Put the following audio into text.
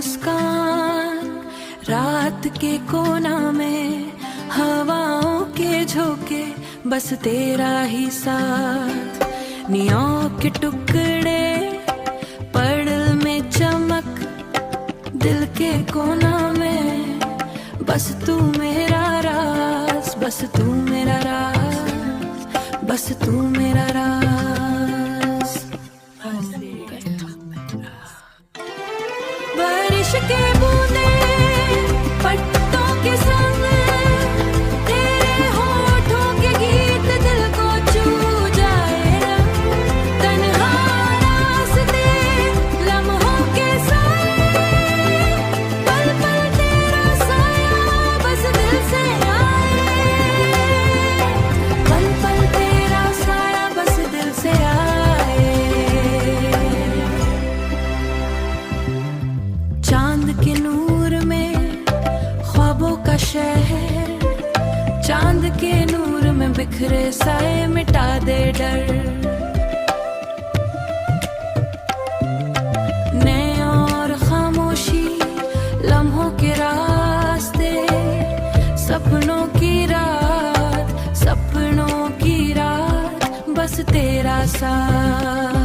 मुस्कान, रात के कोना में हवाओं के झोंके, बस तेरा ही साथ। नियों के टुकड़े पड़ल में चमक, दिल के कोना में बस तू मेरा राज, बस तू मेरा राज, बस तू मेरा राज। बारिश के बूंदे पत्तों के संग, तेरे होठों के गीत दिल को छू जाए रंग। तन्हा रास्ते लम्हों के साए, पल पल तेरा साया बस दिल से आए, पल पल तेरा साया बस दिल से आए। चांद के नूर में ख्वाबों का शहर, चांद के नूर में बिखरे साए मिटा दे डर। नए और खामोशी लम्हों के रास्ते, सपनों की रात, सपनों की रात, बस तेरा साथ।